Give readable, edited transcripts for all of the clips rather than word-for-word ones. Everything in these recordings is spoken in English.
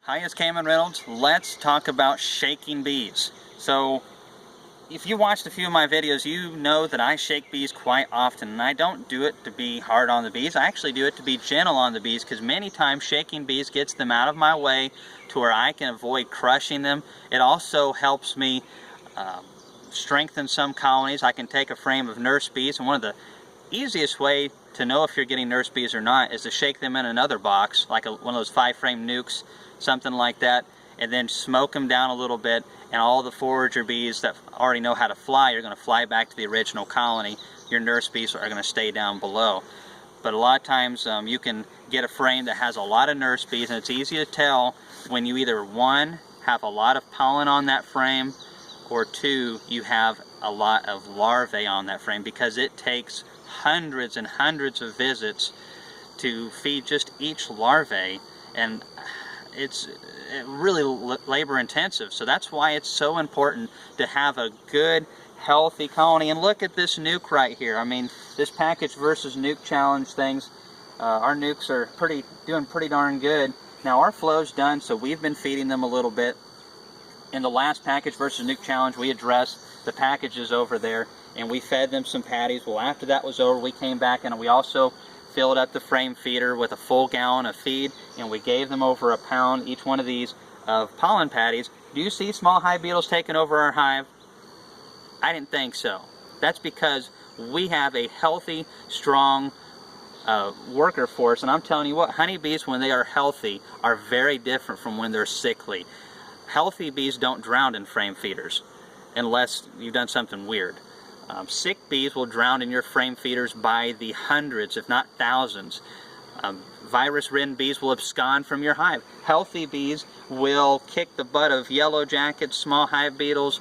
Hi, it's Kamon Reynolds. Let's talk about shaking bees. So, if you watched a few of my videos, you know that I shake bees quite often, and I don't do it to be hard on the bees. I actually do it to be gentle on the bees, because many times shaking bees gets them out of my way to where I can avoid crushing them. It also helps me strengthen some colonies. I can take a frame of nurse bees, and one of the easiest way to know if you're getting nurse bees or not is to shake them in another box, like one of those 5-frame nukes, something like that, and then smoke them down a little bit, and all the forager bees that already know how to fly are going to fly back to the original colony. Your nurse bees are going to stay down below. But a lot of times you can get a frame that has a lot of nurse bees, and it's easy to tell when you either, one, have a lot of pollen on that frame, or two, you have a lot of larvae on that frame, because it takes hundreds and hundreds of visits to feed just each larvae, and it's really labor intensive. So that's why it's so important to have a good healthy colony. And look at this nuke right here. I mean, this package versus nuke challenge things, our nukes are doing pretty darn good. Now our flow's done, so we've been feeding them a little bit. In the last package versus nuke challenge, we addressed the packages over there, and we fed them some patties. Well, after that was over, we came back and we also filled up the frame feeder with a full gallon of feed, and we gave them over a pound, each one of these, of pollen patties. Do you see small hive beetles taking over our hive? I didn't think so. That's because we have a healthy, strong worker force, and I'm telling you what, honeybees, when they are healthy, are very different from when they're sickly. Healthy bees don't drown in frame feeders unless you've done something weird. Sick bees will drown in your frame feeders by the hundreds, if not thousands. Virus-ridden bees will abscond from your hive. Healthy bees will kick the butt of yellow jackets, small hive beetles,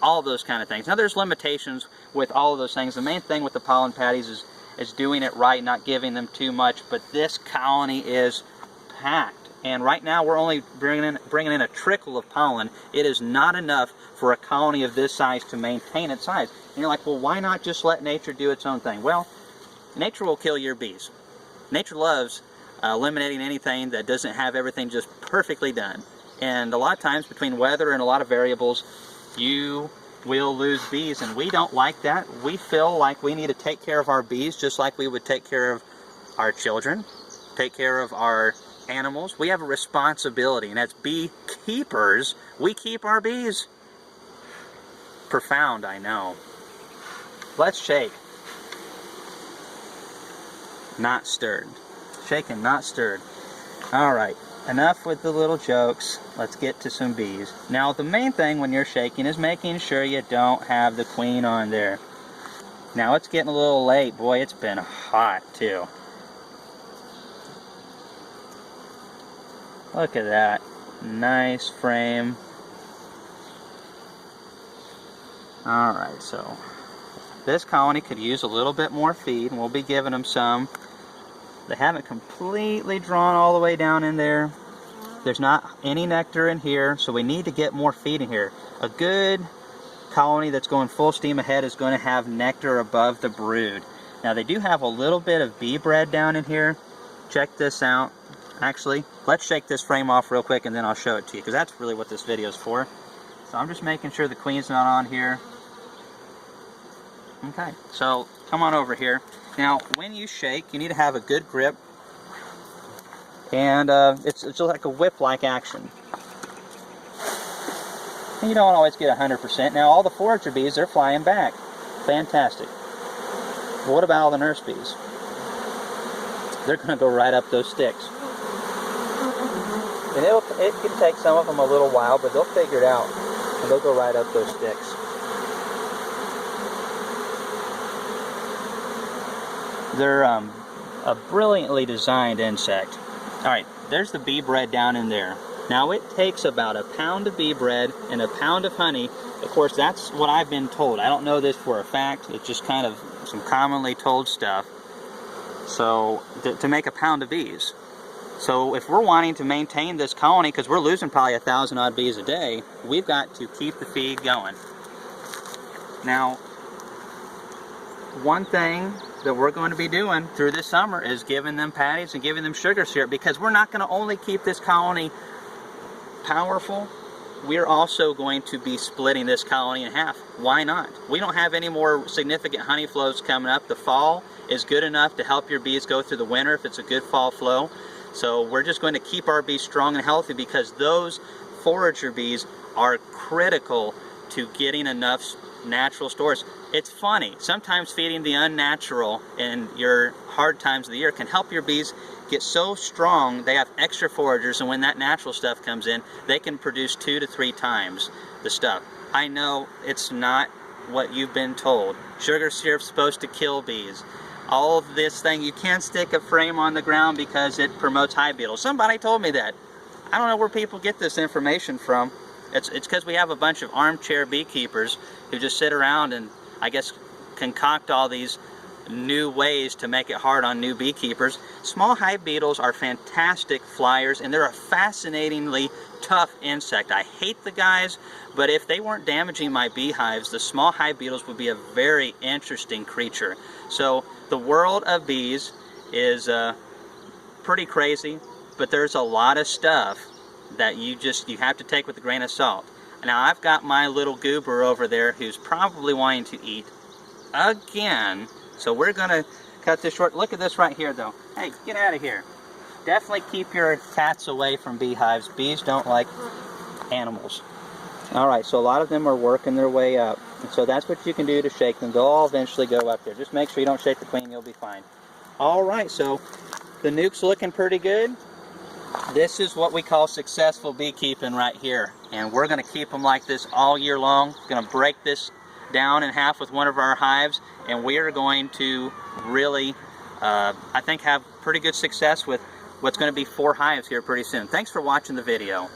all those kind of things. Now there's limitations with all of those things. The main thing with the pollen patties is doing it right, not giving them too much, but this colony is packed. And right now we're only bringing in a trickle of pollen. It is not enough for a colony of this size to maintain its size. And you're like, well, why not just let nature do its own thing? Well, nature will kill your bees. Nature loves eliminating anything that doesn't have everything just perfectly done. And a lot of times, between weather and a lot of variables, you will lose bees, and we don't like that. We feel like we need to take care of our bees just like we would take care of our children, take care of our animals. We have a responsibility, and as beekeepers, we keep our bees. Profound, I know. Let's shake. Not stirred. Shaken, not stirred. Alright, enough with the little jokes. Let's get to some bees. Now, the main thing when you're shaking is making sure you don't have the queen on there. Now, it's getting a little late. Boy, it's been hot, too. Look at that. Nice frame. Alright, so this colony could use a little bit more feed, and we'll be giving them some. They haven't completely drawn all the way down in there. There's not any nectar in here, so we need to get more feed in here. A good colony that's going full steam ahead is going to have nectar above the brood. Now, they do have a little bit of bee bread down in here. Check this out. Actually, let's shake this frame off real quick and then I'll show it to you, because that's really what this video is for. So I'm just making sure the queen's not on here. Okay, so come on over here. Now, when you shake, you need to have a good grip, and it's just like a whip-like action. And you don't always get 100%. Now, all the forager bees, they're flying back. Fantastic. But what about all the nurse bees? They're going to go right up those sticks. And it can take some of them a little while, but they'll figure it out, and they'll go right up those sticks. They're a brilliantly designed insect. Alright, there's the bee bread down in there. Now, it takes about a pound of bee bread and a pound of honey. Of course, that's what I've been told. I don't know this for a fact. It's just kind of some commonly told stuff. So, to make a pound of bees. So if we're wanting to maintain this colony, because we're losing probably 1,000 odd bees a day, we've got to keep the feed going. Now, one thing that we're going to be doing through this summer is giving them patties and giving them sugar syrup, because we're not going to only keep this colony powerful, we're also going to be splitting this colony in half. Why not? We don't have any more significant honey flows coming up. The fall is good enough to help your bees go through the winter if it's a good fall flow. So we're just going to keep our bees strong and healthy, because those forager bees are critical to getting enough natural stores. It's funny, sometimes feeding the unnatural in your hard times of the year can help your bees get so strong they have extra foragers, and when that natural stuff comes in, they can produce 2 to 3 times the stuff. I know it's not what you've been told. Sugar syrup's supposed to kill bees. All of this thing, you can't stick a frame on the ground because it promotes hive beetles. Somebody told me that. I don't know where people get this information from. It's because we have a bunch of armchair beekeepers who just sit around and, I guess, concoct all these new ways to make it hard on new beekeepers. Small hive beetles are fantastic flyers, and they're a fascinatingly tough insect. I hate the guys, but if they weren't damaging my beehives, the small hive beetles would be a very interesting creature. So the world of bees is pretty crazy, but there's a lot of stuff that you have to take with a grain of salt. Now I've got my little goober over there who's probably wanting to eat again, so we're gonna cut this short. Look at this right here though. Hey, get out of here. Definitely keep your cats away from beehives. Bees don't like animals. Alright, so a lot of them are working their way up, and so that's what you can do to shake them. They'll all eventually go up there. Just make sure you don't shake the queen, you'll be fine. Alright, so the nuke's looking pretty good. This is what we call successful beekeeping right here, and we're going to keep them like this all year long. We're going to break this down in half with one of our hives, and we are going to really, I think, have pretty good success with what's going to be 4 hives here pretty soon. Thanks for watching the video.